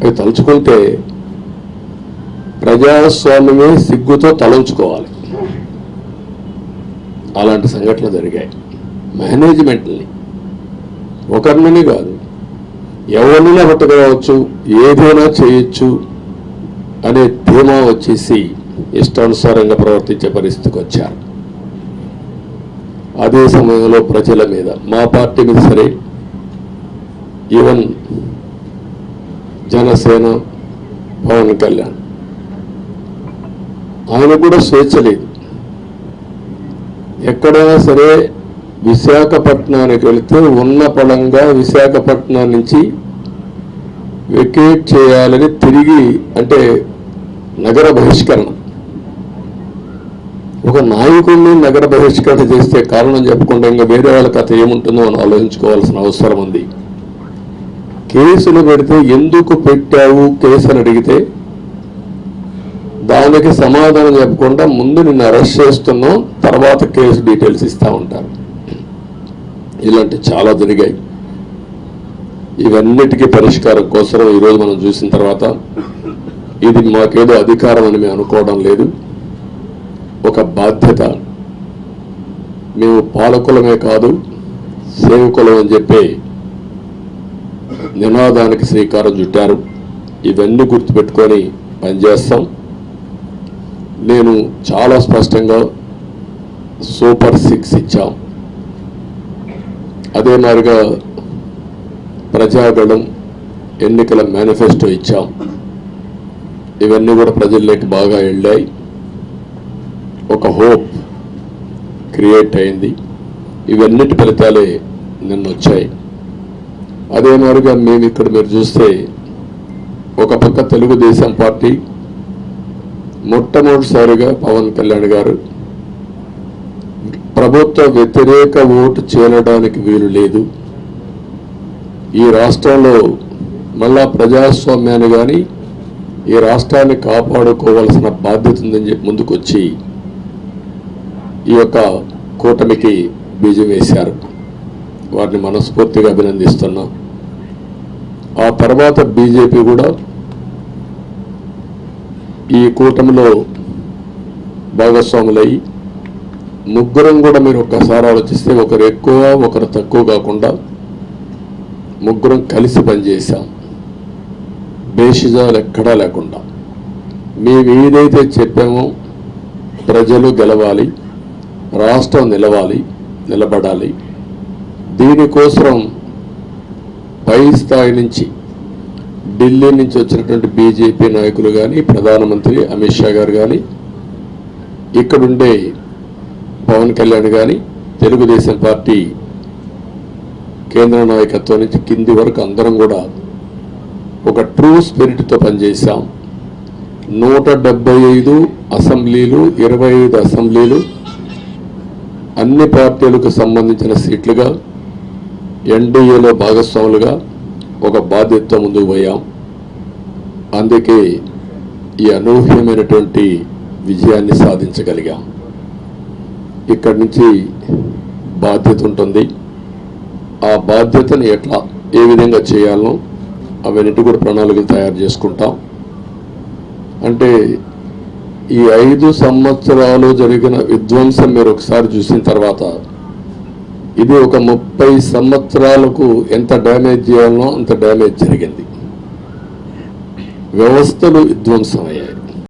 అవి తలుచుకుంటే ప్రజాస్వామ్యమే సిగ్గుతో తలంచుకోవాలి. అలాంటి సంఘటనలు జరిగాయి. మేనేజ్మెంట్ని ఒకరిని కాదు, ఎవరినైనా పట్టుకోవచ్చు, ఏదైనా చేయొచ్చు అనే ధీమా వచ్చేసి ఇష్టానుసారంగా ప్రవర్తించే పరిస్థితికి వచ్చారు. అదే సమయంలో ప్రజల మీద, మా పార్టీ మీద సరే, ఈవెన్ జనసేన పవన్ కళ్యాణ్ ఆయన కూడా స్వేచ్ఛ లేదు. ఎక్కడైనా సరే విశాఖపట్నానికి వెళితే ఉన్న పడంగా విశాఖపట్నం నుంచి వెకేట్ చేయాలని తిరిగి, అంటే నగర బహిష్కరణ, ఒక నాయకుడిని నగర బహిష్కరణ చేస్తే కారణం చెప్పకుండా ఇంకా వేరే వాళ్ళ కథ ఏముంటుందో అని ఆలోచించుకోవాల్సిన అవసరం ఉంది. కేసులు పెడితే ఎందుకు పెట్టావు కేసు అని అడిగితే దానికి సమాధానం చెప్పకుండా ముందు నిన్ను అరెస్ట్ చేస్తున్నాం, తర్వాత కేసు డీటెయిల్స్ ఇస్తూ ఉంటారు. ఇలాంటి చాలా జరిగాయి. ఇవన్నిటికీ పరిష్కారం కోసం ఈరోజు మనం చూసిన తర్వాత ఇది మాకేదో అధికారం అని మేము అనుకోవడం లేదు, ఒక బాధ్యత. మేము పాలకులమే కాదు సేవకులం అని చెప్పి నినాదానికి శ్రీకారం చుట్టారు. ఇవన్నీ గుర్తుపెట్టుకొని పనిచేస్తాం. నేను చాలా స్పష్టంగా సూపర్ 6 ఇచ్చాం. అదే మాదిరిగా ప్రజాగళం ఎన్నికల మేనిఫెస్టో ఇచ్చాం. ఇవన్నీ కూడా ప్రజల్లోకి బాగా వెళ్ళాయి. ఒక హోప్ క్రియేట్ అయింది. ఇవన్నిటి ఫలితాలే నిన్న వచ్చాయి. అదే మాదిరిగా మేము ఇక్కడ మీరు చూస్తే ఒక పక్క తెలుగుదేశం పార్టీ మొట్టమొదటిసారిగా పవన్ కళ్యాణ్ గారు ప్రభుత్వ వ్యతిరేక ఓటు చేరడానికి వీలు లేదు, ఈ రాష్ట్రంలో మళ్ళా ప్రజాస్వామ్యాన్ని కానీ ఈ రాష్ట్రాన్ని కాపాడుకోవాల్సిన బాధ్యత ఉందని చెప్పి ముందుకొచ్చి ఈ యొక్క కూటమికి బీజం వేశారు. వారిని మనస్ఫూర్తిగా అభినందిస్తున్నాం. ఆ తర్వాత బీజేపీ కూడా ఈ కూటమిలో భాగస్వాములయ్యి ముగ్గురం కూడా మీరు ఒక్కసారి ఆలోచిస్తే ఒకరు ఎక్కువ ఒకరు తక్కువ కాకుండా ముగ్గురం కలిసి పనిచేశాం. భేషజాలు ఎక్కడా లేకుండా మేము ఏదైతే చెప్పామో ప్రజలు గెలవాలి, రాష్ట్రం నిలబడాలి, దీనికోసం పై స్థాయి నుంచి ఢిల్లీ నుంచి వచ్చినటువంటి బీజేపీ నాయకులు కానీ ప్రధానమంత్రి అమిత్ షా గారు కానీ ఇక్కడుండే పవన్ కళ్యాణ్ కానీ తెలుగుదేశం పార్టీ కేంద్ర నాయకత్వం నుంచి కింది వరకు అందరం కూడా ఒక ట్రూ స్పిరిట్తో పనిచేశాం. 175 అసెంబ్లీలు, 25 అసెంబ్లీలు అన్ని పార్టీలకు సంబంధించిన సీట్లుగా ఎన్డీఏలో భాగస్వాములుగా ఒక బాధ్యతతో ముందుకు పోయాం. అందుకే ఈ అనూహ్యమైనటువంటి విజయాన్ని సాధించగలిగాం. ఇక్కడి నుంచి బాధ్యత ఉంటుంది. ఆ బాధ్యతను ఏ విధంగా చేయాలనో అవన్నిటి కూడా ప్రణాళికలు తయారు చేసుకుంటాం. అంటే ఈ 5 సంవత్సరాలు జరిగిన విధ్వంసం మీరు ఒకసారి చూసిన తర్వాత ఇది ఒక 30 సంవత్సరాలకు ఎంత డ్యామేజ్ చేయాలనో అంత డ్యామేజ్ జరిగింది. వ్యవస్థలు విధ్వంసం అయ్యాయి.